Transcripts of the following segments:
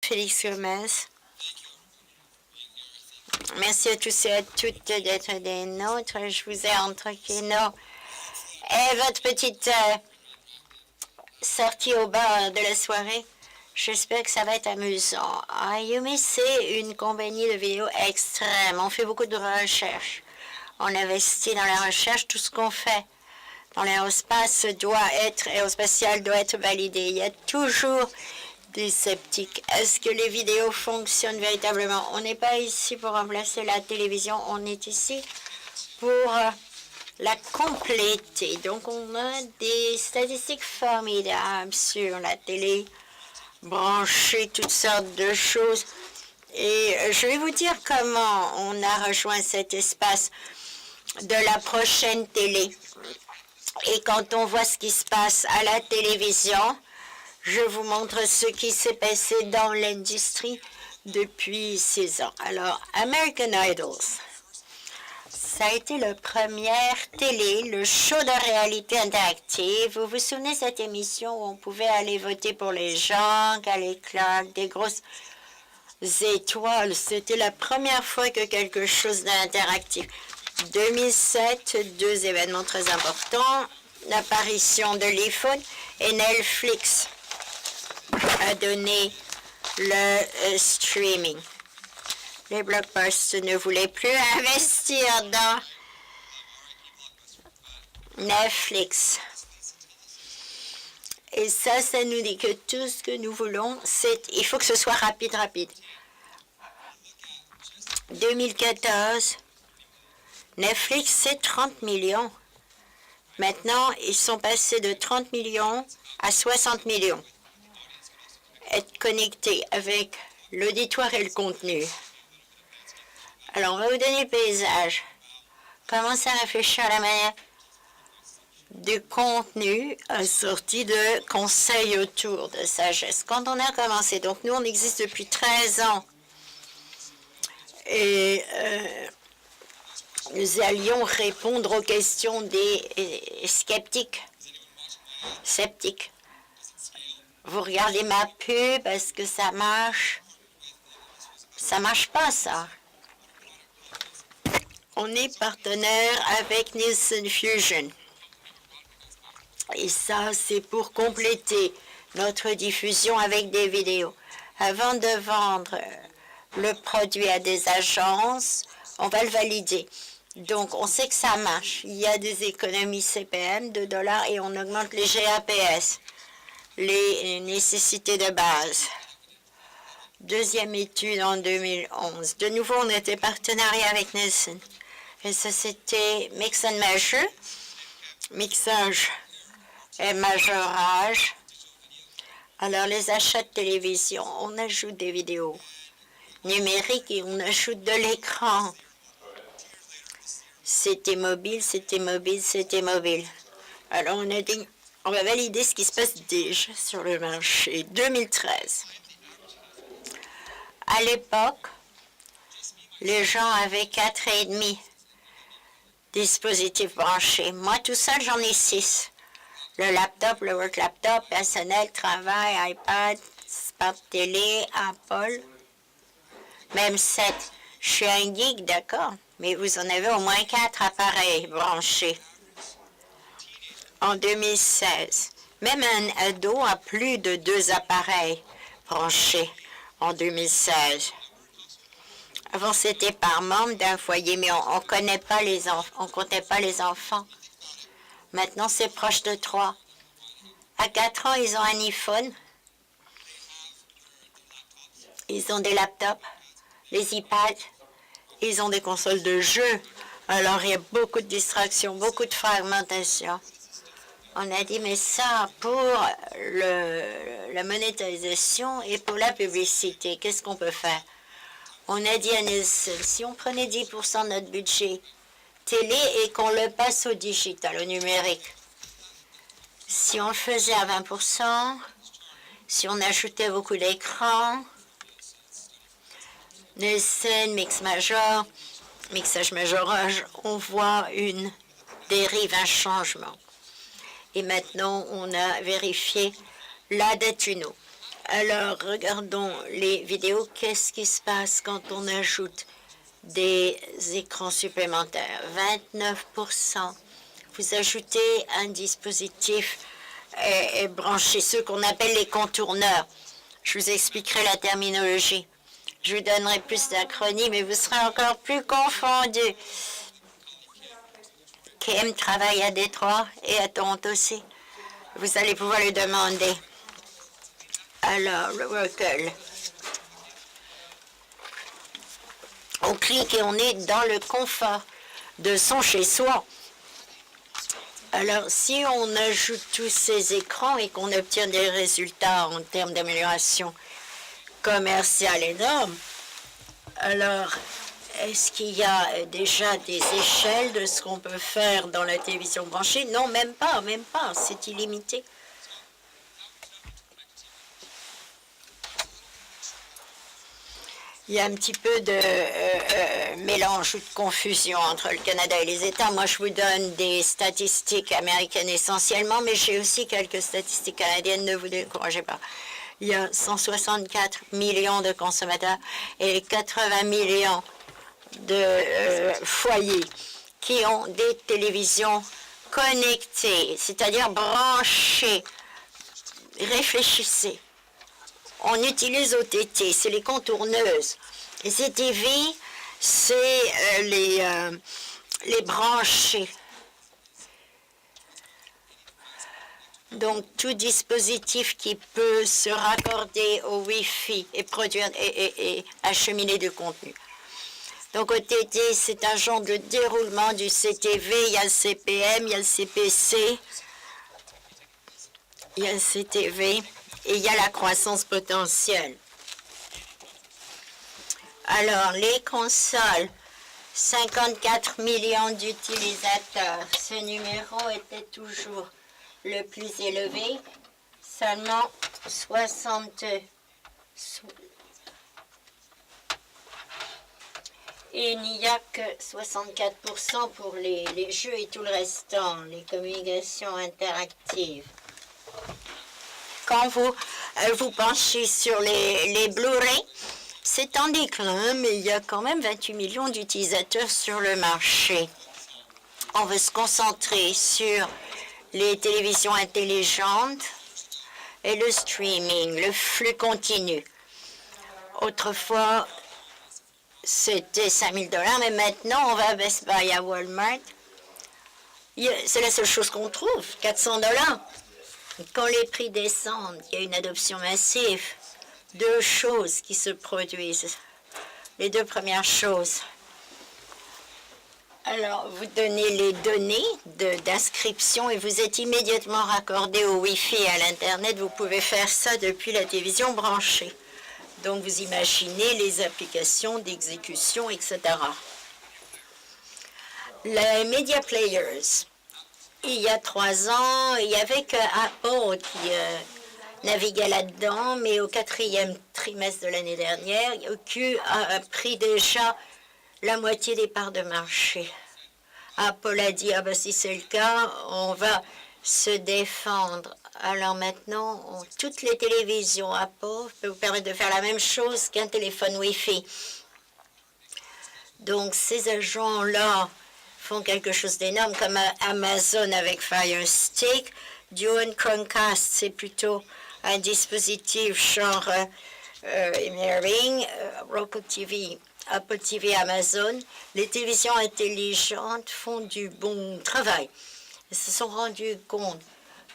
Félix Gomez. Merci à tous et à toutes d'être des nôtres. Je vous ai entre Keno et votre petite sortie au bar de la soirée. J'espère que ça va être amusant. Ayumi, c'est une compagnie de vidéos extrême. On fait beaucoup de recherches. On investit dans la recherche. Tout ce qu'on fait dans l'aérospace aérospatial doit être validé. Il y a toujours des sceptiques. Est-ce que les vidéos fonctionnent véritablement? On n'est pas ici pour remplacer la télévision. On est ici pour la compléter. Donc, on a des statistiques formidables sur la télé, brancher toutes sortes de choses. Et je vais vous dire comment on a rejoint cet espace de la prochaine télé. Et quand on voit ce qui se passe à la télévision, je vous montre ce qui s'est passé dans l'industrie depuis 6 ans. Alors, American Idols, ça a été la première télé, le show de réalité interactive. Vous vous souvenez de cette émission où on pouvait aller voter pour les gens, Kelly Clark, des grosses étoiles. C'était la première fois que quelque chose d'interactif. 2007, 2 événements très importants, l'apparition de l'iPhone et Netflix a donné le streaming. Les blockbusters ne voulaient plus investir dans Netflix. Et ça nous dit que tout ce que nous voulons, il faut que ce soit rapide. 2014, Netflix, c'est 30 millions. Maintenant, ils sont passés de 30 millions à 60 millions. Être connecté avec l'auditoire et le contenu. Alors, on va vous donner le paysage. Commencez à réfléchir à la manière du contenu assorti de conseils autour de sagesse. Quand on a commencé, donc nous, on existe depuis 13 ans. Et nous allions répondre aux questions des sceptiques. Vous regardez ma pub, est-ce que ça marche? Ça marche pas, ça. On est partenaire avec Nielsen Fusion. Et ça, c'est pour compléter notre diffusion avec des vidéos. Avant de vendre le produit à des agences, on va le valider. Donc, on sait que ça marche. Il y a des économies CPM de dollars et on augmente les GAPS, les nécessités de base. Deuxième étude en 2011. De nouveau, on était partenariat avec Nielsen. Et ça, c'était Mix and Measure, mixage et majorage. Alors, les achats de télévision, on ajoute des vidéos numériques et on ajoute de l'écran. C'était mobile. Alors, on a dit, on va valider ce qui se passe déjà sur le marché. 2013. À l'époque, les gens avaient 4,5 dispositifs branchés. Moi, tout seul, j'en ai 6. Le laptop, le work laptop, personnel, travail, iPad, smart télé, Apple, même 7. Je suis un geek, d'accord, mais vous en avez au moins 4 appareils branchés. En 2016, même un ado a plus de 2 appareils branchés en 2016. Avant, c'était par membre d'un foyer, mais on comptait pas les enfants. Maintenant, c'est proche de 3. À 4 ans, ils ont un iPhone. Ils ont des laptops, les iPads. Ils ont des consoles de jeux. Alors, il y a beaucoup de distractions, beaucoup de fragmentation. On a dit, mais ça, pour la monétisation et pour la publicité, qu'est-ce qu'on peut faire? On a dit à Nielsen, si on prenait 10% de notre budget télé et qu'on le passe au digital, au numérique, si on le faisait à 20%, si on ajoutait beaucoup d'écrans, Nielsen, mixage majorage, on voit une dérive, un changement. Et maintenant, on a vérifié la date UNO. Alors, regardons les vidéos. Qu'est-ce qui se passe quand on ajoute des écrans supplémentaires? 29%. Vous ajoutez un dispositif branché, ceux qu'on appelle les contourneurs. Je vous expliquerai la terminologie. Je vous donnerai plus d'acronymes et vous serez encore plus confondus. Kim travaille à Détroit et à Toronto aussi. Vous allez pouvoir le demander. Alors, le recul. On clique et on est dans le confort de son chez-soi. Alors, si on ajoute tous ces écrans et qu'on obtient des résultats en termes d'amélioration commerciale énorme, alors, est-ce qu'il y a déjà des échelles de ce qu'on peut faire dans la télévision branchée? Non, même pas, c'est illimité. Il y a un petit peu de mélange ou de confusion entre le Canada et les États. Moi, je vous donne des statistiques américaines essentiellement, mais j'ai aussi quelques statistiques canadiennes, ne vous découragez pas. Il y a 164 millions de consommateurs et 80 millions de foyers qui ont des télévisions connectées, c'est-à-dire branchées. Réfléchissez. On utilise OTT, c'est les contourneuses. Les CTV, c'est les branchés. Donc, tout dispositif qui peut se raccorder au Wi-Fi et produire et acheminer du contenu. Donc, OTT, c'est un genre de déroulement du CTV. Il y a le CPM, il y a le CPC, il y a le CTV. Et il y a la croissance potentielle. Alors, les consoles, 54 millions d'utilisateurs. Ce numéro était toujours le plus élevé. Seulement 60. Et il n'y a que 64% pour les jeux et tout le restant, les communications interactives. Quand vous penchez sur les Blu-ray, c'est en déclin, mais il y a quand même 28 millions d'utilisateurs sur le marché. On veut se concentrer sur les télévisions intelligentes et le streaming, le flux continu. Autrefois, c'était 5 000 $, mais maintenant, on va à Best Buy, à Walmart. C'est la seule chose qu'on trouve, 400 $. Quand les prix descendent, il y a une adoption massive. Deux choses qui se produisent. Les deux premières choses. Alors, vous donnez les données d'inscription et vous êtes immédiatement raccordé au Wi-Fi et à l'Internet. Vous pouvez faire ça depuis la télévision branchée. Donc, vous imaginez les applications d'exécution, etc. Les media players. Il y a 3 ans, il n'y avait que Apple qui naviguait là-dedans, mais au 4e trimestre de l'année dernière, Q a pris déjà la moitié des parts de marché. Apple a dit, ah ben si c'est le cas, on va se défendre. Alors maintenant, toutes les télévisions Apple peuvent vous permettre de faire la même chose qu'un téléphone Wi-Fi. Donc ces agents-là font quelque chose d'énorme, comme Amazon avec Fire Stick. Duo Chromecast, c'est plutôt un dispositif genre Mirroring, Roku TV, Apple TV, Amazon. Les télévisions intelligentes font du bon travail. Ils se sont rendus compte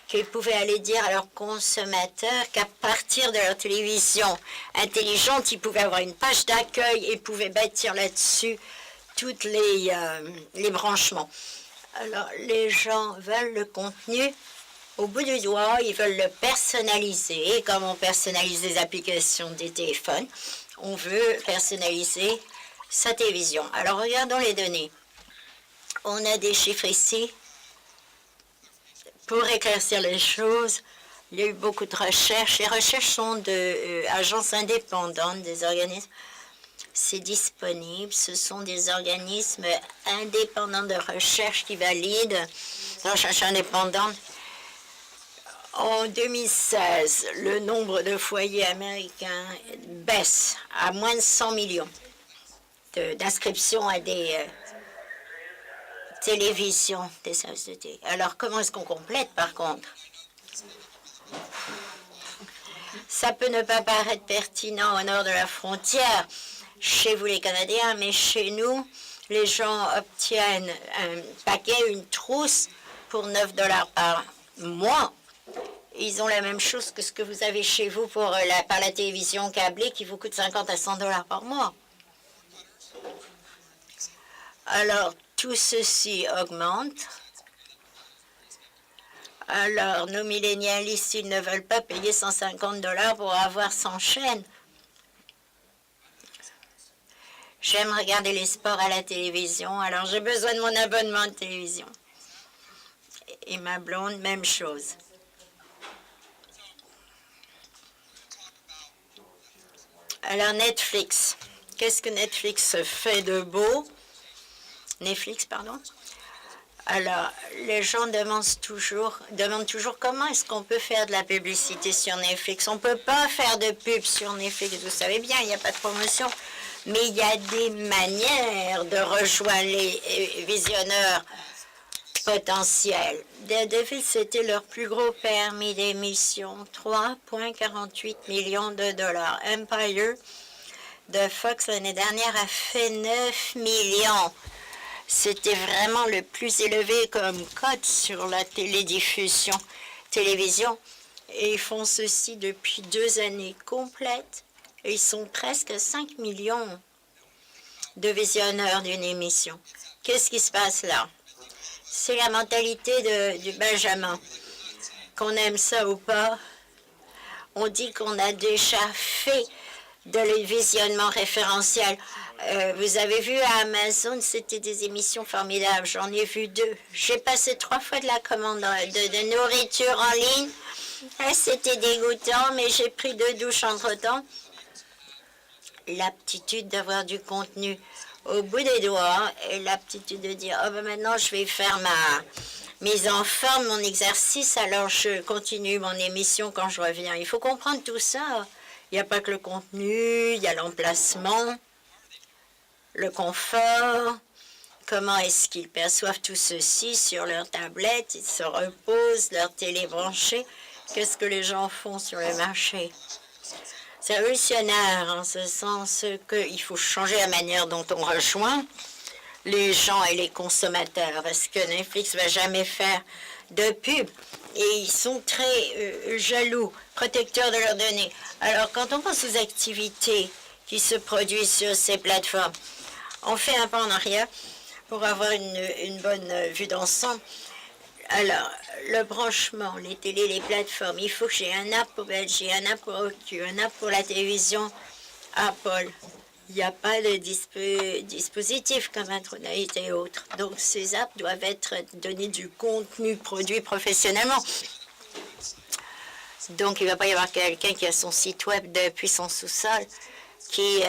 qu'ils pouvaient aller dire à leurs consommateurs qu'à partir de leur télévision intelligente, ils pouvaient avoir une page d'accueil et pouvaient bâtir là-dessus tous les branchements. Alors, les gens veulent le contenu au bout du doigt, ils veulent le personnaliser. Et comme on personnalise les applications des téléphones, on veut personnaliser sa télévision. Alors, regardons les données. On a des chiffres ici. Pour éclaircir les choses, il y a eu beaucoup de recherches. Les recherches sont d'agences indépendantes, des organismes. C'est disponible. Ce sont des organismes indépendants de recherche qui valident, de recherche indépendante. En 2016, le nombre de foyers américains baisse à moins de 100 millions d'inscriptions à des télévisions, des services de télé. Alors, comment est-ce qu'on complète, par contre? Ça peut ne pas paraître pertinent au nord de la frontière, chez vous les Canadiens, mais chez nous, les gens obtiennent un paquet, une trousse pour 9 $ par mois. Ils ont la même chose que ce que vous avez chez vous par la télévision câblée qui vous coûte 50 à 100 $ par mois. Alors, tout ceci augmente. Alors, nos millénialistes, ils ne veulent pas payer 150 $ pour avoir 100 chaînes. J'aime regarder les sports à la télévision, alors j'ai besoin de mon abonnement de télévision. Et ma blonde, même chose. Alors, Netflix. Qu'est-ce que Netflix fait de beau? Netflix, pardon. Alors, les gens demandent toujours comment est-ce qu'on peut faire de la publicité sur Netflix. On ne peut pas faire de pub sur Netflix, vous savez bien, il n'y a pas de promotion. Mais il y a des manières de rejoindre les visionneurs potentiels. Daredevil, c'était leur plus gros permis d'émission, 3,48 millions de dollars. Empire de Fox l'année dernière a fait 9 millions. C'était vraiment le plus élevé comme cote sur la télévision. Et ils font ceci depuis 2 années complètes. Et ils sont presque à 5 millions de visionneurs d'une émission. Qu'est-ce qui se passe là? C'est la mentalité du Benjamin. Qu'on aime ça ou pas, on dit qu'on a déjà fait de le visionnement référentiel. Vous avez vu à Amazon, c'était des émissions formidables. J'en ai vu 2. J'ai passé 3 fois de la commande de nourriture en ligne. C'était dégoûtant, mais j'ai pris 2 douches entre-temps. L'aptitude d'avoir du contenu au bout des doigts et l'aptitude de dire « Oh, ben maintenant, je vais faire ma mise en forme, mon exercice, alors je continue mon émission quand je reviens. » Il faut comprendre tout ça. Il n'y a pas que le contenu, il y a l'emplacement, le confort. Comment est-ce qu'ils perçoivent tout ceci sur leur tablette? Ils se reposent, leur télé branchée. Qu'est-ce que les gens font sur le marché? C'est révolutionnaire en ce sens qu'il faut changer la manière dont on rejoint les gens et les consommateurs parce que Netflix ne va jamais faire de pub et ils sont très jaloux, protecteurs de leurs données. Alors, quand on pense aux activités qui se produisent sur ces plateformes, on fait un pas en arrière pour avoir une bonne vue d'ensemble. Alors, le branchement, les télés, les plateformes, il faut que j'ai un app pour LG, un app pour OQ, un app pour la télévision Apple. Il n'y a pas de dispositif comme Intronaut et autres. Donc, ces apps doivent être données du contenu produit professionnellement. Donc, il ne va pas y avoir quelqu'un qui a son site web depuis son sous-sol qui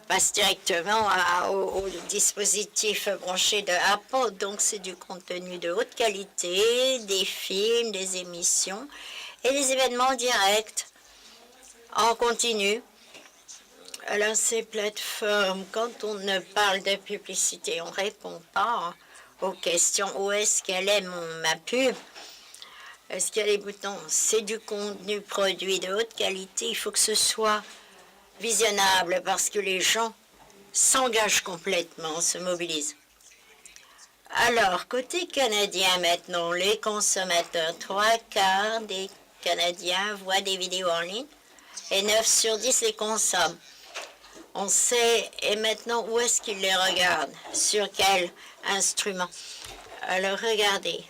passe directement au dispositif branché de Apple. Donc, c'est du contenu de haute qualité, des films, des émissions et des événements directs en continu. Alors, ces plateformes, quand on ne parle de publicité, on ne répond pas aux questions. Où est-ce qu'elle est, ma pub? Est-ce qu'il y a les boutons? C'est du contenu produit de haute qualité. Il faut que ce soit visionnable parce que les gens s'engagent complètement, se mobilisent. Alors, côté canadien maintenant, les consommateurs, 3/4 des Canadiens voient des vidéos en ligne et 9 sur 10 les consomment. On sait, et maintenant, où est-ce qu'ils les regardent? Sur quel instrument? Alors, regardez.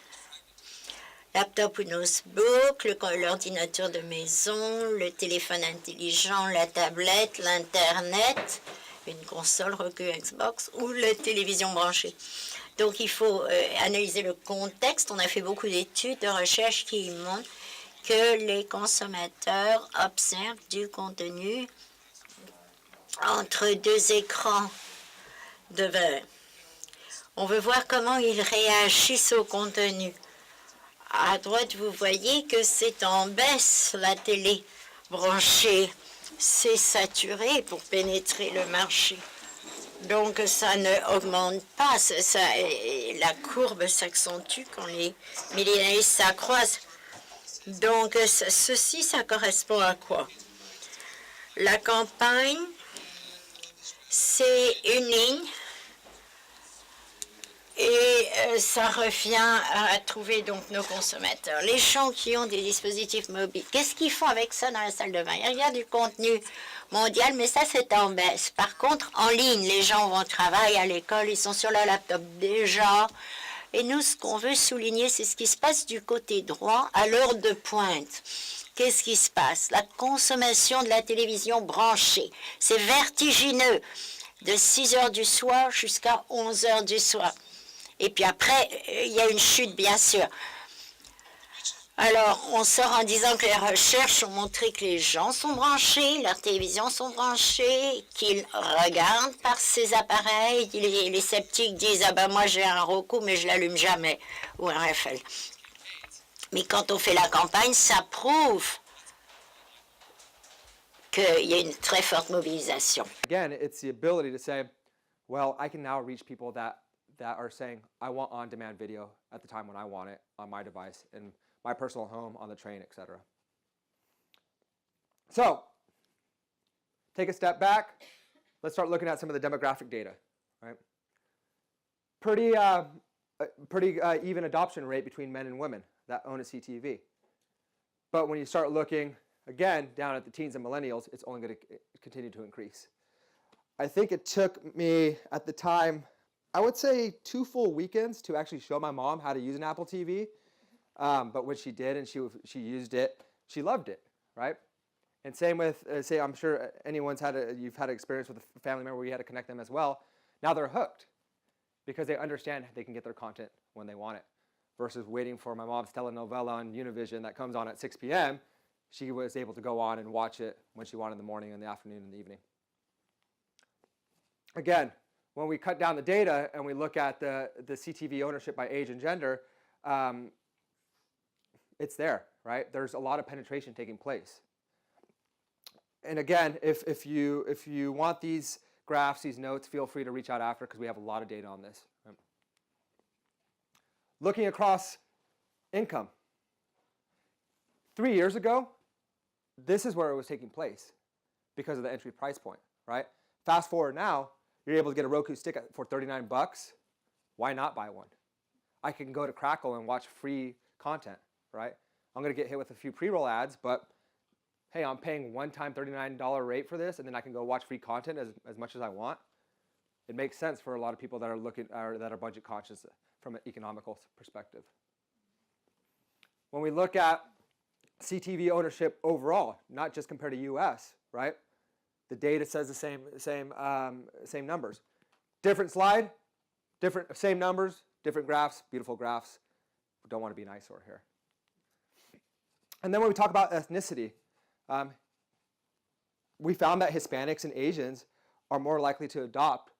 Laptop ou notebook, l'ordinateur de maison, le téléphone intelligent, la tablette, l'Internet, une console, Roku, Xbox ou la télévision branchée. Donc, il faut analyser le contexte. On a fait beaucoup d'études, de recherches qui montrent que les consommateurs observent du contenu entre 2 écrans de verre. On veut voir comment ils réagissent au contenu. À droite, vous voyez que c'est en baisse la télé branchée. C'est saturé pour pénétrer le marché. Donc ça ne augmente pas, la courbe s'accentue quand les millénaires s'accroissent. Donc ceci, ça correspond à quoi? La campagne, c'est une ligne et ça revient à trouver donc nos consommateurs. Les gens qui ont des dispositifs mobiles, qu'est-ce qu'ils font avec ça dans la salle de bain? Ils regardent du contenu mondial, mais ça c'est en baisse. Par contre, en ligne, les gens vont au travail, à l'école, ils sont sur leur laptop déjà. Et nous, ce qu'on veut souligner, c'est ce qui se passe du côté droit à l'heure de pointe. Qu'est-ce qui se passe? La consommation de la télévision branchée, c'est vertigineux, de 6 heures du soir jusqu'à 11 heures du soir. Et puis après, il y a une chute, bien sûr. Alors, on sort en disant que les recherches ont montré que les gens sont branchés, leurs télévisions sont branchées, qu'ils regardent par ces appareils. Les sceptiques disent « Ah ben moi j'ai un Roku, mais je l'allume jamais » ou un Eiffel. Mais quand on fait la campagne, ça prouve qu'il y a une très forte mobilisation. Again, it's the ability to say, well, I can now reach people that are saying, I want on-demand video at the time when I want it on my device, in my personal home, on the train, etc. So, take a step back. Let's start looking at some of the demographic data. Right? Pretty even adoption rate between men and women that own a CTV. But when you start looking, again, down at the teens and millennials, it's only going to continue to increase. I think it took me, at the time, I would say 2 full weekends to actually show my mom how to use an Apple TV. But when she did and she used it, she loved it, right? And same with, say, I'm sure you've had an experience with a family member where you had to connect them as well. Now they're hooked because they understand they can get their content when they want it versus waiting for my mom's telenovela on Univision that comes on at 6 p.m. She was able to go on and watch it when she wanted in the morning, in the afternoon, and the evening. Again, when we cut down the data and we look at the CTV ownership by age and gender, it's there, right? There's a lot of penetration taking place. And again, if you want these graphs, these notes, feel free to reach out after because we have a lot of data on this. Right? Looking across income. 3 years ago, this is where it was taking place because of the entry price point, right? Fast forward now, you're able to get a Roku stick for 39 bucks. Why not buy one? I can go to Crackle and watch free content, right? I'm going to get hit with a few pre-roll ads, but hey, I'm paying one-time $39 rate for this, and then I can go watch free content as much as I want. It makes sense for a lot of people that are budget conscious from an economical perspective. When we look at CTV ownership overall, not just compared to US, right? The data says the same numbers. Different slide, same numbers, different graphs, beautiful graphs. We don't want to be an eyesore here. And then when we talk about ethnicity, we found that Hispanics and Asians are more likely to adopt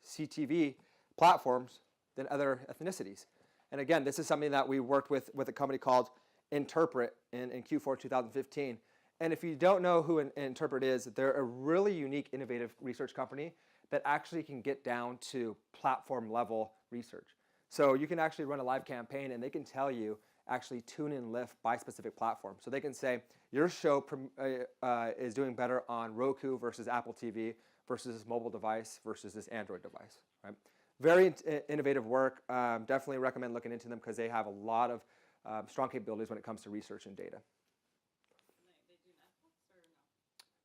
CTV platforms than other ethnicities. And again, this is something that we worked with a company called Interpret in Q4 2015. And if you don't know who Interpret is, they're a really unique, innovative research company that actually can get down to platform level research. So you can actually run a live campaign and they can tell you actually tune in lift by specific platform. So they can say your show is doing better on Roku versus Apple TV versus this mobile device versus this Android device. Right? Very innovative work. Definitely recommend looking into them because they have a lot of strong capabilities when it comes to research and data.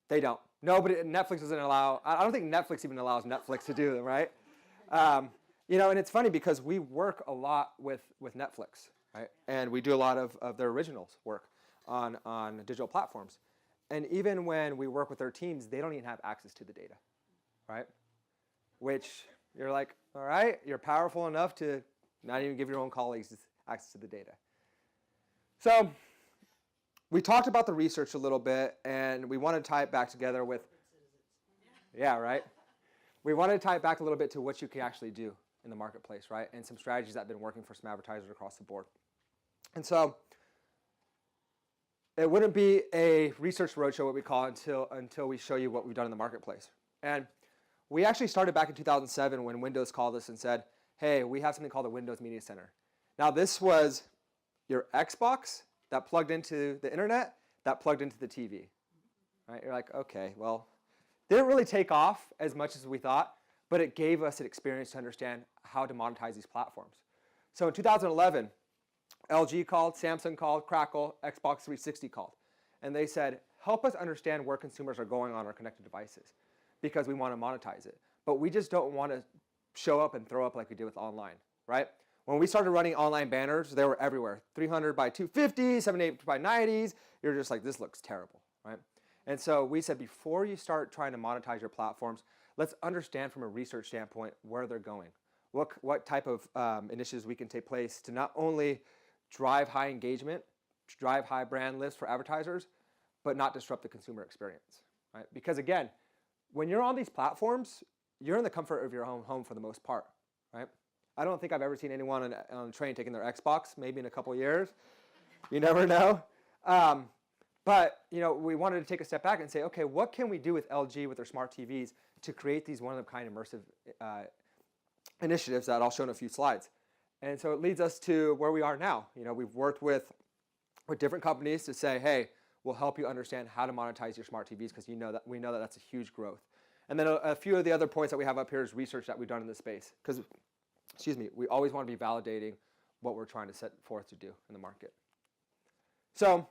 They don't. Nobody. Netflix doesn't allow. I don't think Netflix even allows Netflix to do them, right? And it's funny because we work a lot with Netflix, right? And we do a lot of their originals work on digital platforms. And even when we work with their teams, they don't even have access to the data, right? Which you're like, all right, you're powerful enough to not even give your own colleagues access to the data. So we talked about the research a little bit, and we want to tie it back together with, yeah, right? We want to tie it back a little bit to what you can actually do in the marketplace, right? And some strategies that have been working for some advertisers across the board. And so it wouldn't be a research roadshow, what we call it, until we show you what we've done in the marketplace. And we actually started back in 2007 when Windows called us and said, hey, we have something called the Windows Media Center. Now this was your Xbox that plugged into the internet, that plugged into the TV. Right? You're like, okay, well, didn't really take off as much as we thought, but it gave us an experience to understand how to monetize these platforms. So in 2011, LG called, Samsung called, Crackle, Xbox 360 called. And they said, help us understand where consumers are going on our connected devices because we want to monetize it. But we just don't want to show up and throw up like we did with online, right? When we started running online banners, they were everywhere. 300 by 250, 780 by 90s. You're just like, this looks terrible, right? And so we said, before you start trying to monetize your platforms, let's understand from a research standpoint where they're going. What type of initiatives we can take place to not only drive high engagement, drive high brand lifts for advertisers, but not disrupt the consumer experience, right? Because again, when you're on these platforms, you're in the comfort of your own home for the most part, right? I don't think I've ever seen anyone on a train taking their Xbox, maybe in a couple of years. You never know. But we wanted to take a step back and say, okay, what can we do with LG with their smart TVs to create these one-of-a-kind immersive initiatives that I'll show in a few slides. And so it leads us to where we are now. We've worked with different companies to say, hey, we'll help you understand how to monetize your smart TVs because we know that that's a huge growth. And then a few of the other points that we have up here is research that we've done in this space because, we always want to be validating what we're trying to set forth to do in the market. So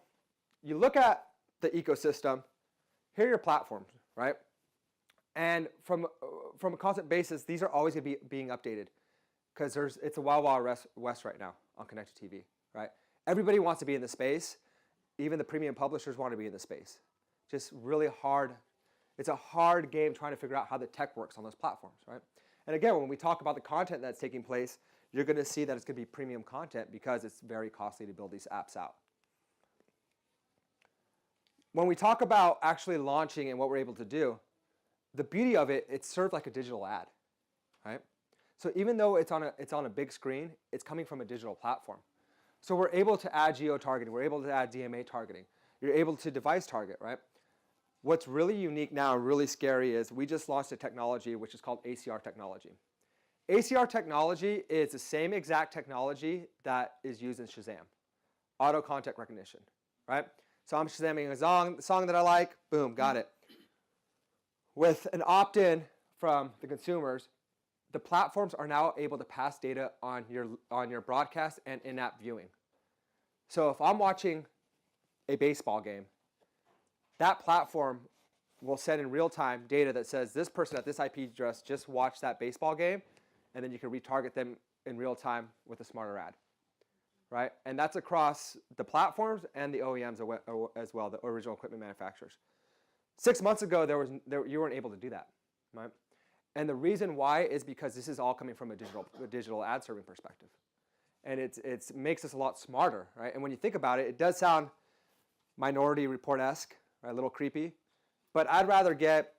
you look at the ecosystem, here are your platforms, right? And from a constant basis, these are always going to be being updated because it's a wild, wild west right now on connected TV, right? Everybody wants to be in the space. Even the premium publishers want to be in the space. Just really hard. It's a hard game trying to figure out how the tech works on those platforms, right? And again, when we talk about the content that's taking place, you're going to see that it's going to be premium content because it's very costly to build these apps out. When we talk about actually launching and what we're able to do, the beauty of it, it's served like a digital ad, right? So even though it's on a big screen, it's coming from a digital platform. So we're able to add geo-targeting, we're able to add DMA targeting. You're able to device target, right? What's really unique now and really scary is we just launched a technology which is called ACR technology. ACR technology is the same exact technology that is used in Shazam, auto content recognition, right? So I'm Shazamming a song that I like, boom, got it. With an opt-in from the consumers, the platforms are now able to pass data on your broadcast and in-app viewing. So if I'm watching a baseball game, that platform will send in real time data that says this person at this IP address just watched that baseball game, and then you can retarget them in real time with a smarter ad, right? And that's across the platforms and the OEMs as well, the original equipment manufacturers. 6 months ago, you weren't able to do that, right? And the reason why is because this is all coming from a digital ad serving perspective. And it makes us a lot smarter, right? And when you think about it, it does sound Minority Report-esque, right? A little creepy. But I'd rather get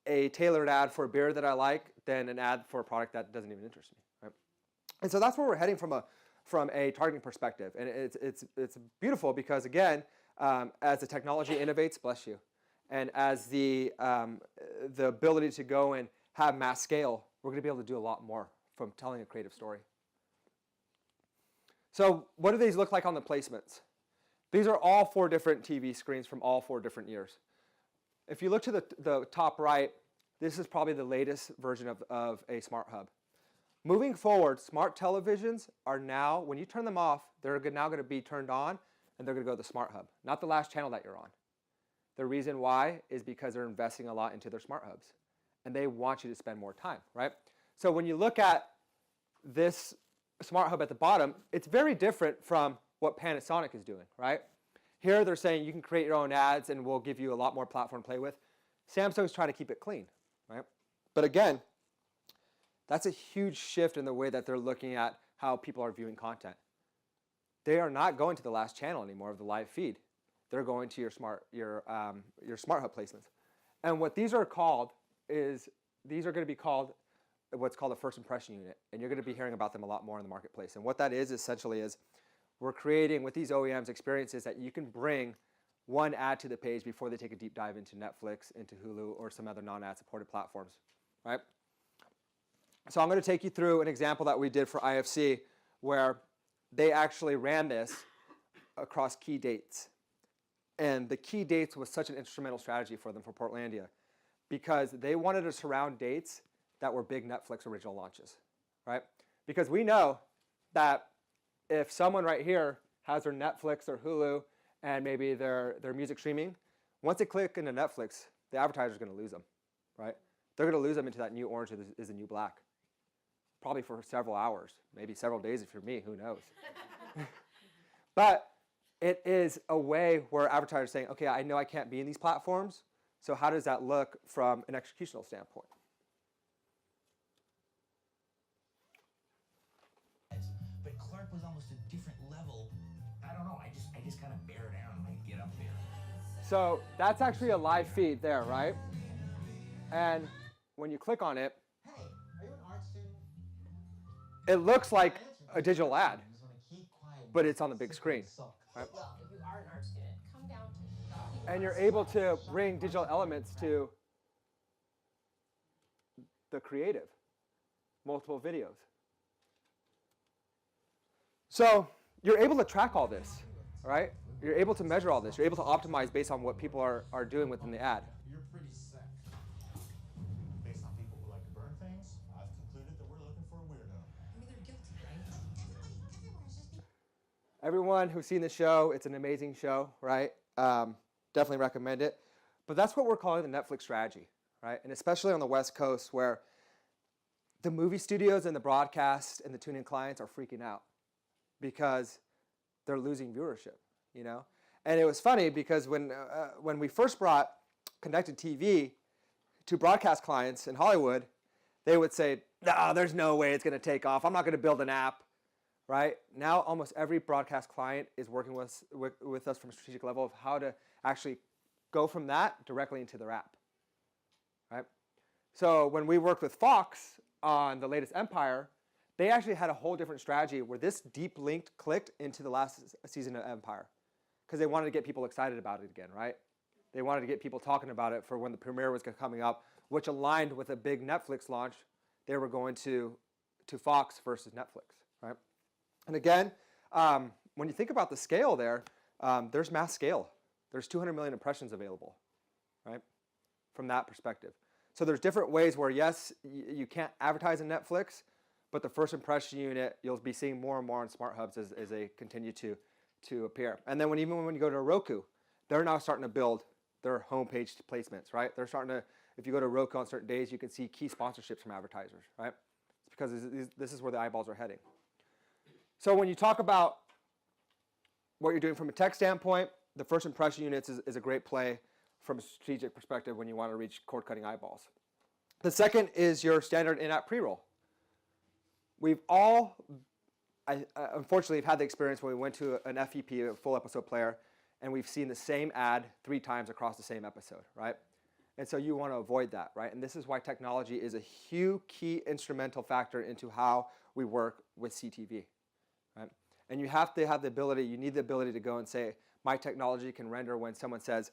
a tailored ad for a beer that I like than an ad for a product that doesn't even interest me, right? And so that's where we're heading from a targeting perspective. And it's beautiful because, again, as the technology innovates, bless you, and as the ability to go and have mass scale, we're going to be able to do a lot more from telling a creative story. So what do these look like on the placements? These are all 4 different TV screens from all 4 different years. If you look to the top right, this is probably the latest version of a smart hub. Moving forward, smart televisions are now, when you turn them off, they're now going to be turned on and they're going to go to the smart hub, not the last channel that you're on. The reason why is because they're investing a lot into their smart hubs and they want you to spend more time, right? So when you look at this smart hub at the bottom, it's very different from what Panasonic is doing, right? Here they're saying you can create your own ads and we'll give you a lot more platform to play with. Samsung's trying to keep it clean, right? But again, that's a huge shift in the way that they're looking at how people are viewing content. They are not going to the last channel anymore of the live feed. They're going to your smart hub placements. And what these are called is, these are going to be called what's called a first impression unit. And you're going to be hearing about them a lot more in the marketplace. And what that is essentially is we're creating with these OEMs experiences that you can bring one ad to the page before they take a deep dive into Netflix, into Hulu, or some other non-ad supported platforms, right? So I'm going to take you through an example that we did for IFC where they actually ran this across key dates. And the key dates was such an instrumental strategy for them for Portlandia because they wanted to surround dates that were big Netflix original launches, right? Because we know that if someone right here has their Netflix or Hulu and maybe their music streaming, once they click into Netflix, the advertiser's going to lose them, right? They're going to lose them into that new orange is the new black, probably for several hours, maybe several days if you're me, who knows? But it is a way where advertisers are saying, okay, I know I can't be in these platforms, so how does that look from an executional standpoint? But Clark was almost a different level. I don't know. I just kind of bear down and I get up there. So that's actually a live feed there, right? And when you click on it, Hey, are you an art student? it looks like a digital ad, but it's on the big screen. Right? Well, if you are an art student, come down to And you're able to bring digital elements to the creative, multiple videos. So you're able to track all this, right? You're able to measure all this. You're able to optimize based on what people are doing within the ad. You're pretty sick. Based on people who like to burn things, I've concluded that we're looking for a weirdo. I mean, they're guilty, right? Everyone who's seen the show, it's an amazing show, right? Definitely recommend it. But that's what we're calling the Netflix strategy, right? And especially on the West Coast where the movie studios and the broadcast and the tune-in clients are freaking out because they're losing viewership, you know? And it was funny because when we first brought connected TV to broadcast clients in Hollywood, they would say, no, there's no way it's going to take off. I'm not going to build an app. Right? Now almost every broadcast client is working with us from a strategic level of how to actually go from that directly into their app. Right? So when we worked with Fox on the latest Empire, they actually had a whole different strategy where this deep linked clicked into the last season of Empire because they wanted to get people excited about it again, right? They wanted to get people talking about it for when the premiere was coming up, which aligned with a big Netflix launch. They were going to Fox versus Netflix, right? And again, when you think about the scale there, there's mass scale. There's 200 million impressions available, right? From that perspective. So there's different ways where, yes, you can't advertise in Netflix, but the first impression unit, you'll be seeing more and more on smart hubs as they continue to appear. And then even when you go to Roku, they're now starting to build their homepage placements, right? They're starting to, if you go to Roku on certain days, you can see key sponsorships from advertisers, right? It's because this is where the eyeballs are heading. So when you talk about what you're doing from a tech standpoint, the first impression units is a great play from a strategic perspective when you want to reach cord-cutting eyeballs. The second is your standard in-app pre-roll. We've all, unfortunately, have had the experience when we went to an FEP, a full episode player, and we've seen the same ad 3 times across the same episode, right? And so you want to avoid that, right? And this is why technology is a huge key instrumental factor into how we work with CTV. Right? And you have to have the ability, you need the ability to go and say, my technology can render when someone says,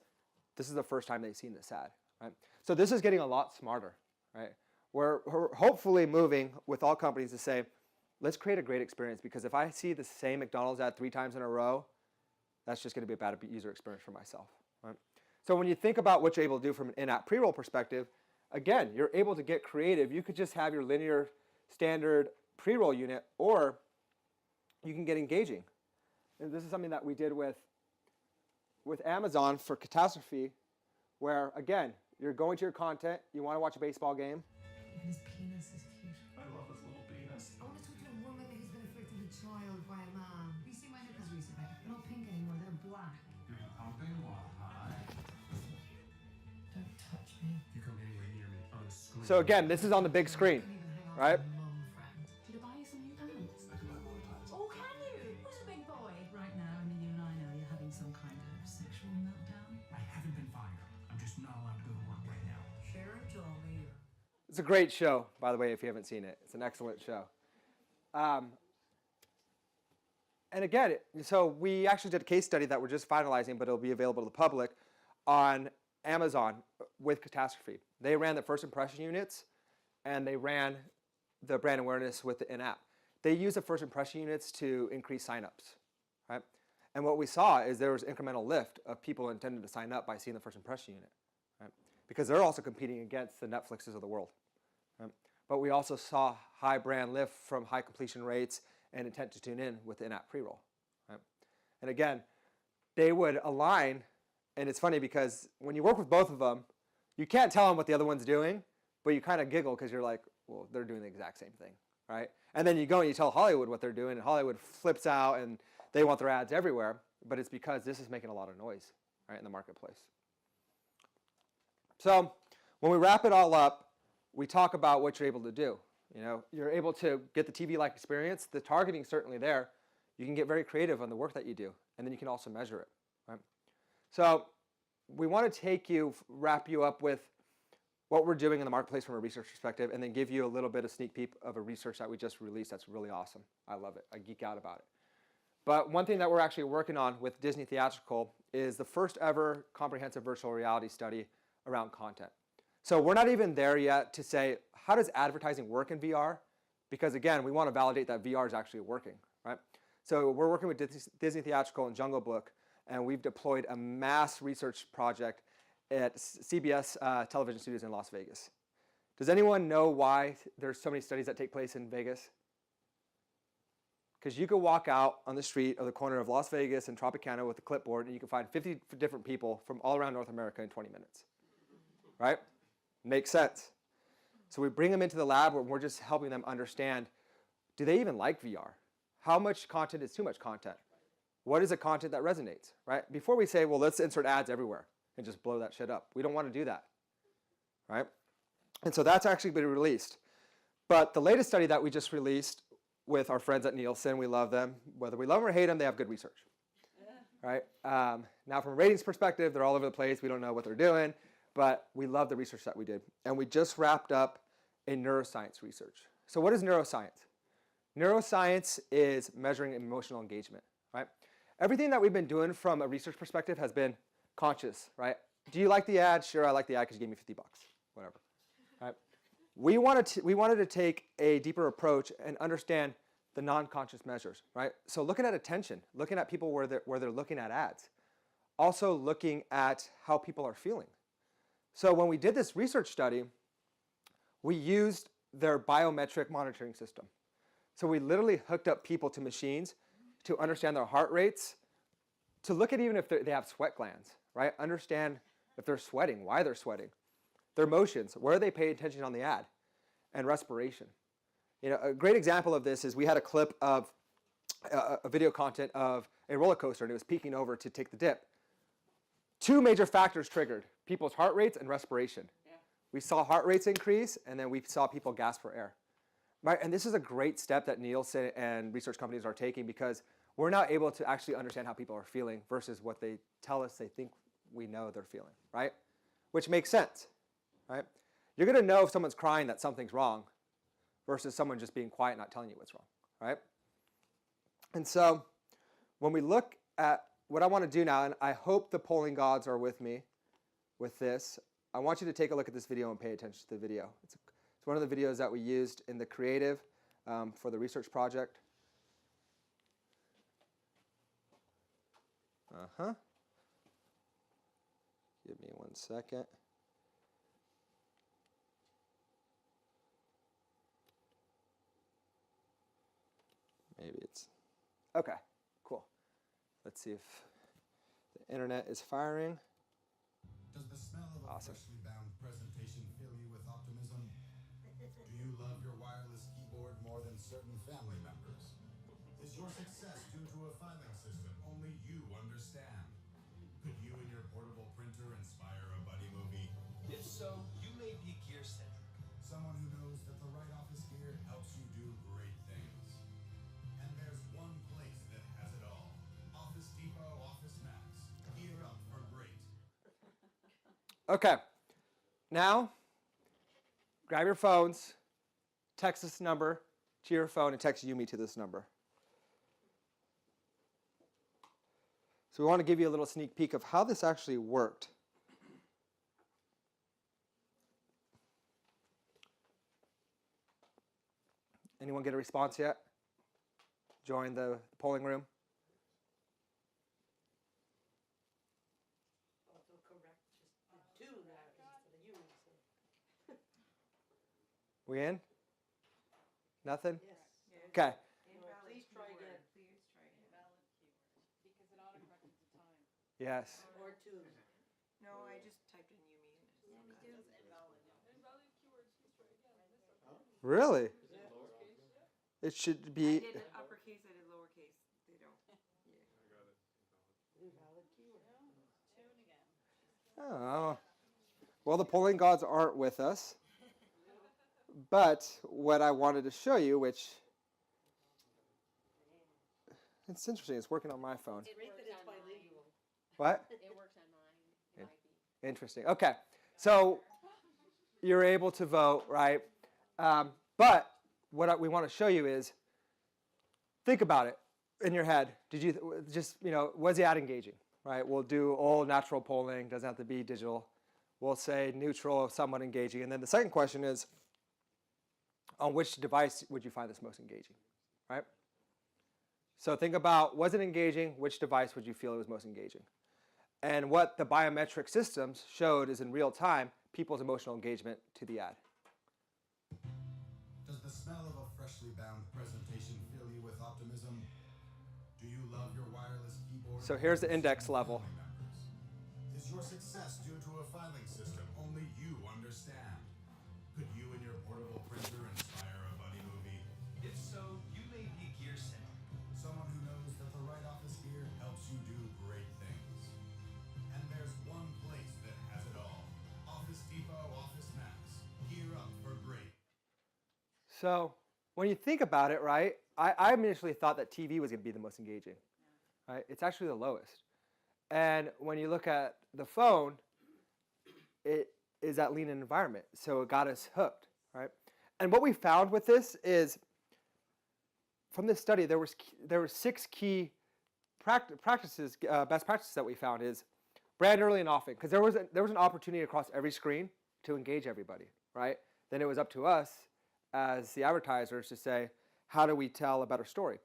this is the first time they've seen this ad. Right? So this is getting a lot smarter. Right? We're hopefully moving with all companies to say, let's create a great experience because if I see the same McDonald's ad 3 times in a row, that's just going to be a bad user experience for myself. Right? So when you think about what you're able to do from an in-app pre-roll perspective, again, you're able to get creative. You could just have your linear standard pre-roll unit, or you can get engaging. And this is something that we did with Amazon for Catastrophe, where, again, you're going to your content, you want to watch a baseball game. Even his penis is cute. I love his little penis. I want to talk to a woman who's been afflicted with child by a man. Have you seen my nipples recently? They're not pink anymore, they're black. You're pumping while high. Don't touch me. You come anywhere near me, unscrew. So again, this is on the big screen, Don't even hang out right? with my mum friend. Did I buy you some new pants? I do that all the time. Oh, can you? Who's a big boy? Right now, I mean, you and I know you're having some kind of sexual meltdown. I haven't been fired. I'm just not allowed to go to work right now. Sharon told me. It's a great show, by the way, if you haven't seen it. It's an excellent show. And again, so we actually did a case study that we're just finalizing, but it'll be available to the public on Amazon with Catastrophe. They ran the first impression units, and they ran the brand awareness with the in-app. They use the first impression units to increase signups, right? And what we saw is there was incremental lift of people intending to sign up by seeing the first impression unit, right? Because they're also competing against the Netflixes of the world, right? But we also saw high brand lift from high completion rates and intent to tune in with the in-app pre-roll, right? And again, they would align, and it's funny because when you work with both of them, you can't tell them what the other one's doing, but you kind of giggle because you're like, well, they're doing the exact same thing, right? And then you go and you tell Hollywood what they're doing, and Hollywood flips out and they want their ads everywhere, but it's because this is making a lot of noise, right, in the marketplace. So when we wrap it all up, we talk about what you're able to do. You know, you're able to get the TV-like experience. The targeting's certainly there. You can get very creative on the work that you do, and then you can also measure it, right? So we want to wrap you up with what we're doing in the marketplace from a research perspective, and then give you a little bit of sneak peek of a research that we just released that's really awesome. I love it. I geek out about it. But one thing that we're actually working on with Disney Theatrical is the first ever comprehensive virtual reality study around content. So we're not even there yet to say, how does advertising work in VR? Because again, we want to validate that VR is actually working, right? So we're working with Disney Theatrical and Jungle Book, and we've deployed a mass research project at CBS television studios in Las Vegas. Does anyone know why there's so many studies that take place in Vegas? Because you could walk out on the street of the corner of Las Vegas and Tropicana with a clipboard, and you can find 50 different people from all around North America in 20 minutes, right? Makes sense. So we bring them into the lab where we're just helping them understand, do they even like VR? How much content is too much content? What is the content that resonates, right? Before we say, well, let's insert ads everywhere and just blow that shit up. We don't want to do that, right? And so that's actually been released. But the latest study that we just released with our friends at Nielsen, we love them. Whether we love them or hate them, they have good research, right? Now from a ratings perspective, they're all over the place. We don't know what they're doing, but we love the research that we did. And we just wrapped up a neuroscience research. So what is neuroscience? Neuroscience is measuring emotional engagement, right? Everything that we've been doing from a research perspective has been conscious, right? Do you like the ad? Sure, I like the ad because you gave me 50 bucks, whatever, right? We wanted to take a deeper approach and understand the non-conscious measures, right? So looking at attention, looking at people where they're looking at ads, also looking at how people are feeling. So when we did this research study, we used their biometric monitoring system. So we literally hooked up people to machines to understand their heart rates, to look at even if they have sweat glands, right? Understand if they're sweating, why they're sweating, their motions, where they pay attention on the ad, and respiration. You know, a great example of this is we had a clip of a video content of a roller coaster, and it was peeking over to take the dip. Two major factors triggered: people's heart rates and respiration. Yeah. We saw heart rates increase, and then we saw people gasp for air. Right? And this is a great step that Nielsen and research companies are taking, because we're now able to actually understand how people are feeling versus what they tell us they think we know they're feeling, right? Which makes sense, right? You're going to know if someone's crying that something's wrong versus someone just being quiet, not telling you what's wrong, right? And so when we look at what I want to do now, and I hope the polling gods are with me with this, I want you to take a look at this video and pay attention to the video. It's one of the videos that we used in the creative for the research project. Give me 1 second. Maybe it's, okay, cool. Let's see if the internet is firing. Does the smell of a Awesome. freshly bound presentation fill you with optimism? Do you love your wireless keyboard more than certain family members? Is your success due to a filing system only you understand? Could you and your portable printer inspire a buddy movie? If so, you may be gear-centric. Someone who knows that the right office gear helps you do great things. And there's one place that has it all. Office Depot Office Max. Gear up for great. Okay, now grab your phones, text this number to your phone, and text Yumi to this number. So we want to give you a little sneak peek of how this actually worked. Anyone get a response yet? Join the polling room. We in? Nothing? Okay. Please try again. Yes. Or two. No, I just typed in Yumi. Really? It should be. I did uppercase, I did lowercase. They don't. Oh. Well, the polling gods aren't with us. But what I wanted to show you, which it's interesting, it's working on my phone. Great that it's bilingual. What? It works on mine. It might be. Interesting. Okay. So you're able to vote, right? But what we want to show you is, think about it in your head. Did you just, was the ad engaging, right? We'll do all natural polling, doesn't have to be digital. We'll say neutral, somewhat engaging. And then the second question is, on which device would you find this most engaging, right? So think about, was it engaging? Which device would you feel it was most engaging? And what the biometric systems showed is in real time, people's emotional engagement to the ad. Does the smell of a freshly bound presentation fill you with optimism? Do you love your wireless keyboard? So here's the index level. Is your success due to a filing system only you understand? Could you and your portable printer inspire a buddy movie? If so, you may be gear-centric. Someone who knows that the right office gear helps you do great things. And there's one place that has it all. Office Depot Office Max. Gear up for great. So when you think about it, right, I initially thought that TV was going to be the most engaging. Right? It's actually the lowest. And when you look at the phone, it is that lean environment. So it got us hooked, right? And what we found with this is, from this study, there were 6 key practices, best practices that we found is brand early and often, because there was an opportunity across every screen to engage everybody, right? Then it was up to us as the advertisers to say, how do we tell a better story?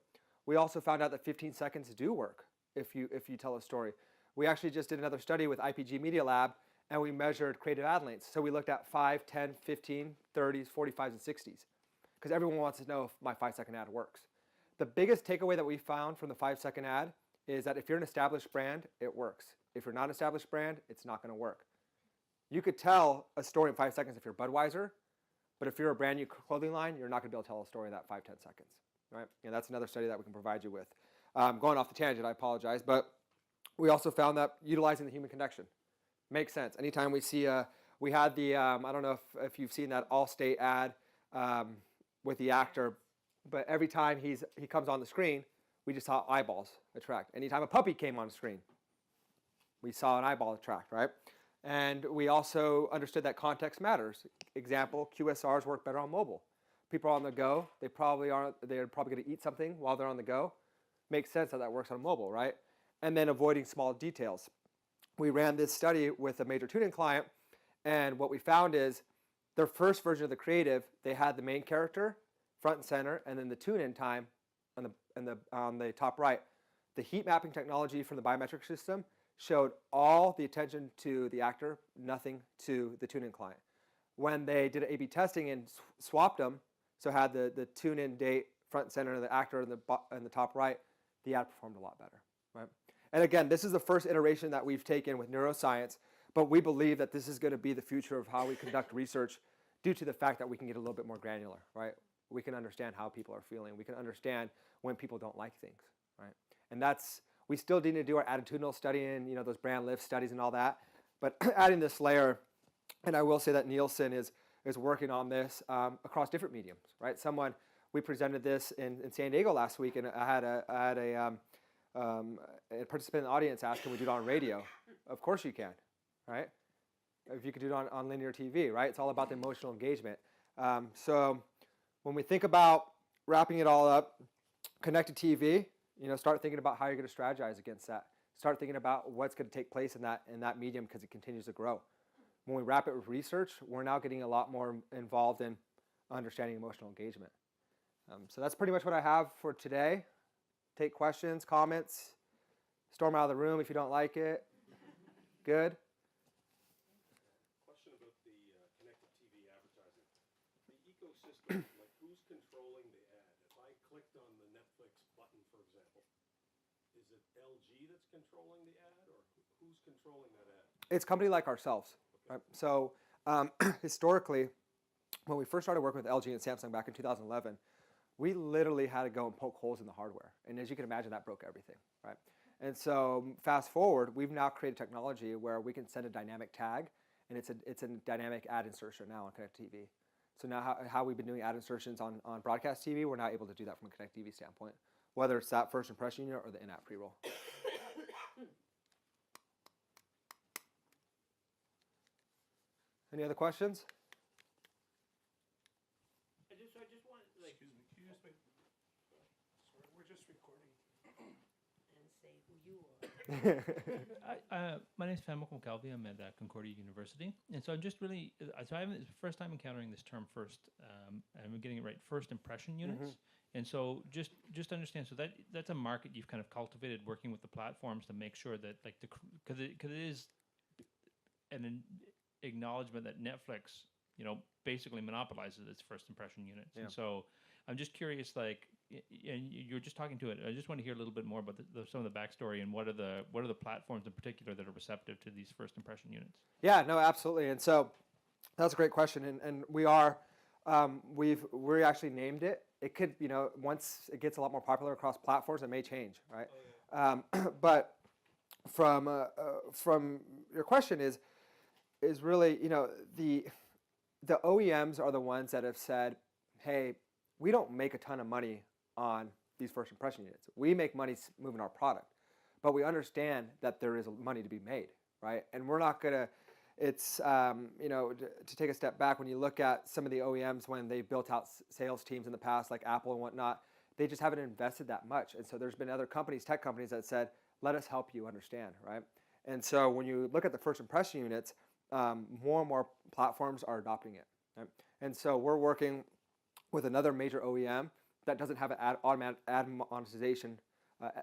We also found out that 15 seconds do work if you tell a story. We actually just did another study with IPG Media Lab, and we measured creative ad lengths. So we looked at 5, 10, 15, 30s, 45s, and 60s, because everyone wants to know if my 5-second ad works. The biggest takeaway that we found from the 5-second ad is that if you're an established brand, it works. If you're not an established brand, it's not going to work. You could tell a story in 5 seconds if you're Budweiser, but if you're a brand new clothing line, you're not going to be able to tell a story in that 5-10 seconds, right? And that's another study that we can provide you with. Going off the tangent, I apologize, but we also found that utilizing the human connection makes sense. Anytime we see we had the, I don't know if you've seen that Allstate ad with the actor, but every time he comes on the screen, we just saw eyeballs attract. Anytime a puppy came on the screen, we saw an eyeball attract, right? And we also understood that context matters. Example, QSRs work better on mobile. People are on the go. They're probably going to eat something while they're on the go. Makes sense that works on mobile, right? And then avoiding small details. We ran this study with a major tune-in client, and what we found is their first version of the creative, they had the main character front and center, and then the tune-in time on the top right. The heat mapping technology from the biometric system showed all the attention to the actor, nothing to the tune-in client. When they did A/B testing and swapped them, so had the tune-in date front and center and the actor in the top right, the ad performed a lot better, right? And again, this is the first iteration that we've taken with neuroscience, but we believe that this is going to be the future of how we conduct research due to the fact that we can get a little bit more granular, right? We can understand how people are feeling. We can understand when people don't like things, right? And we still need to do our attitudinal study and those brand lift studies and all that, but adding this layer, and I will say that Nielsen is working on this across different mediums, right? We presented this in San Diego last week, and I had a participant in the audience ask, can we do it on radio? Of course you can, right? If you could do it on linear TV, right? It's all about the emotional engagement. So when we think about wrapping it all up, connected TV, start thinking about how you're going to strategize against that. start thinking about what's going to take place in that medium because it continues to grow. When we wrap it with research, we're now getting a lot more involved in understanding emotional engagement. So that's pretty much what I have for today. Take questions, comments, storm out of the room if you don't like it. Good. Question about the connected TV advertising. The ecosystem, like who's controlling the ad? If I clicked on the Netflix button, for example, is it LG that's controlling the ad, or who's controlling that ad? It's a company like ourselves. Right? So historically, when we first started working with LG and Samsung back in 2011, we literally had to go and poke holes in the hardware. And as you can imagine, that broke everything, right? And so fast forward, we've now created technology where we can send a dynamic tag, and it's a dynamic ad insertion now on Connect TV. So now how we've been doing ad insertions on broadcast TV, we're now able to do that from a Connect TV standpoint, whether it's that first impression unit or the in-app pre-roll. Any other questions? I just want, like, excuse me, can you just wait? Sorry, we're just recording. And say who you are. My name is Famke McKelvey. I'm at Concordia University, and so I'm just really so it's the first time encountering this term first, and I'm getting it right. First impression units, and so just to understand, so that's a market you've kind of cultivated working with the platforms to make sure that like because it is an acknowledgement that Netflix, basically monopolizes its first impression units, and so I'm just curious, like, and you're just talking to it. I just want to hear a little bit more about some of the backstory and what are the platforms in particular that are receptive to these first impression units. Yeah, no, absolutely. And so that's a great question, and we are we actually named it. It could, once it gets a lot more popular across platforms, it may change, right? But from your question is really, the OEMs are the ones that have said, hey, we don't make a ton of money on these first impression units. We make money moving our product, but we understand that there is money to be made, right? And we're not gonna. It's to take a step back, when you look at some of the OEMs when they built out sales teams in the past, like Apple and whatnot, they just haven't invested that much. And so there's been other companies, tech companies, that said, let us help you understand, right? And so when you look at the first impression units, more and more platforms are adopting it, right? And so we're working with another major OEM that doesn't have an automatic ad monetization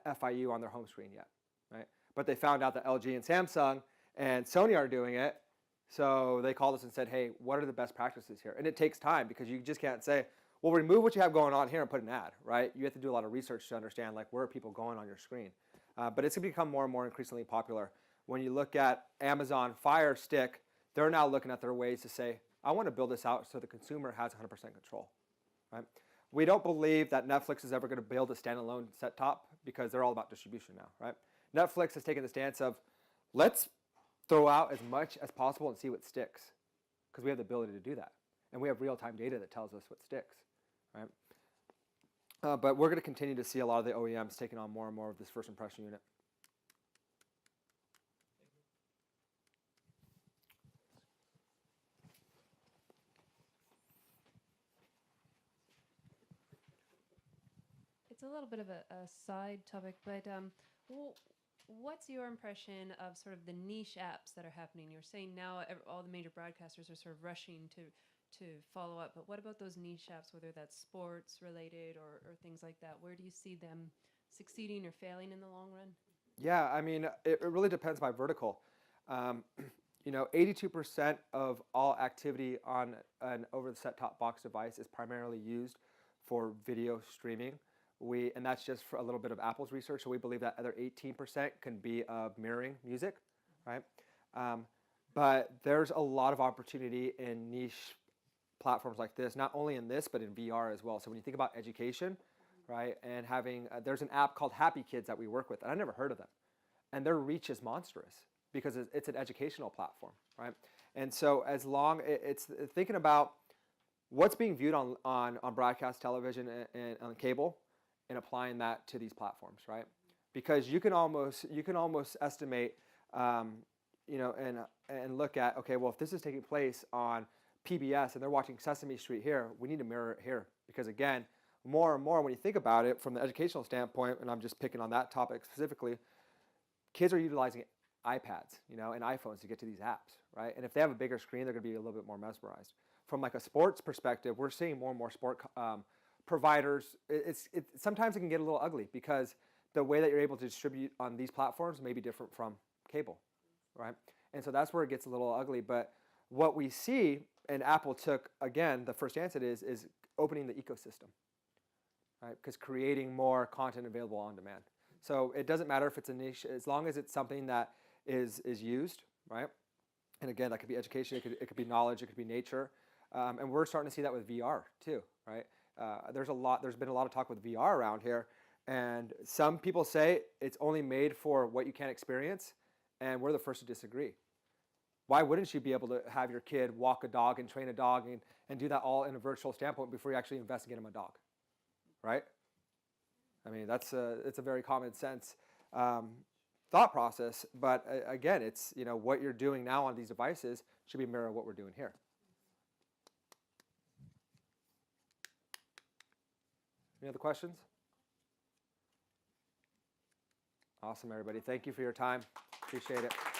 FIU on their home screen yet, right? But they found out that LG and Samsung and Sony are doing it, so they called us and said, hey, what are the best practices here? And it takes time because you just can't say, well, remove what you have going on here and put an ad, right? You have to do a lot of research to understand, like, where are people going on your screen? But it's going to become more and more increasingly popular. When you look at Amazon Fire Stick, they're now looking at their ways to say, I want to build this out so the consumer has 100% control, right? We don't believe that Netflix is ever going to build a standalone set-top because they're all about distribution now, right? Netflix has taken the stance of, let's throw out as much as possible and see what sticks, because we have the ability to do that. And we have real-time data that tells us what sticks, right? But we're going to continue to see a lot of the OEMs taking on more and more of this first impression unit. It's a little bit of a side topic, but what's your impression of sort of the niche apps that are happening? You're saying now all the major broadcasters are sort of rushing to follow up, but what about those niche apps, whether that's sports related or things like that? Where do you see them succeeding or failing in the long run? Yeah, I mean, it really depends by vertical. 82% of all activity on an over-the-set-top box device is primarily used for video streaming. And that's just for a little bit of Apple's research, so we believe that other 18% can be mirroring music, right? But there's a lot of opportunity in niche platforms like this, not only in this, but in VR as well. So when you think about education, right, and having, there's an app called Happy Kids that we work with, and I never heard of them. And their reach is monstrous because it's an educational platform, right? And so as long, it's thinking about what's being viewed on broadcast television and on cable, and applying that to these platforms, right? Because you can almost estimate, and look at, okay, well, if this is taking place on PBS and they're watching Sesame Street here, we need to mirror it here. Because again, more and more when you think about it from the educational standpoint, and I'm just picking on that topic specifically, kids are utilizing iPads, and iPhones to get to these apps, right? And if they have a bigger screen, they're going to be a little bit more mesmerized. From like a sports perspective, we're seeing more and more sport providers. Sometimes it can get a little ugly because the way that you're able to distribute on these platforms may be different from cable, right? And so that's where it gets a little ugly. But what we see, and Apple took, again, the first chance it is opening the ecosystem, right? Because creating more content available on demand. So it doesn't matter if it's a niche, as long as it's something that is used, right? And again, that could be education, it could be knowledge, it could be nature. And we're starting to see that with VR too, right? There's been a lot of talk with VR around here, and some people say it's only made for what you can't experience, and we're the first to disagree. Why wouldn't you be able to have your kid walk a dog and train a dog and do that all in a virtual standpoint before you actually invest in getting him a dog, right? I mean, it's a very common sense thought process, but again, it's, what you're doing now on these devices should be a mirror of what we're doing here. Any other questions? Awesome, everybody. Thank you for your time. Appreciate it.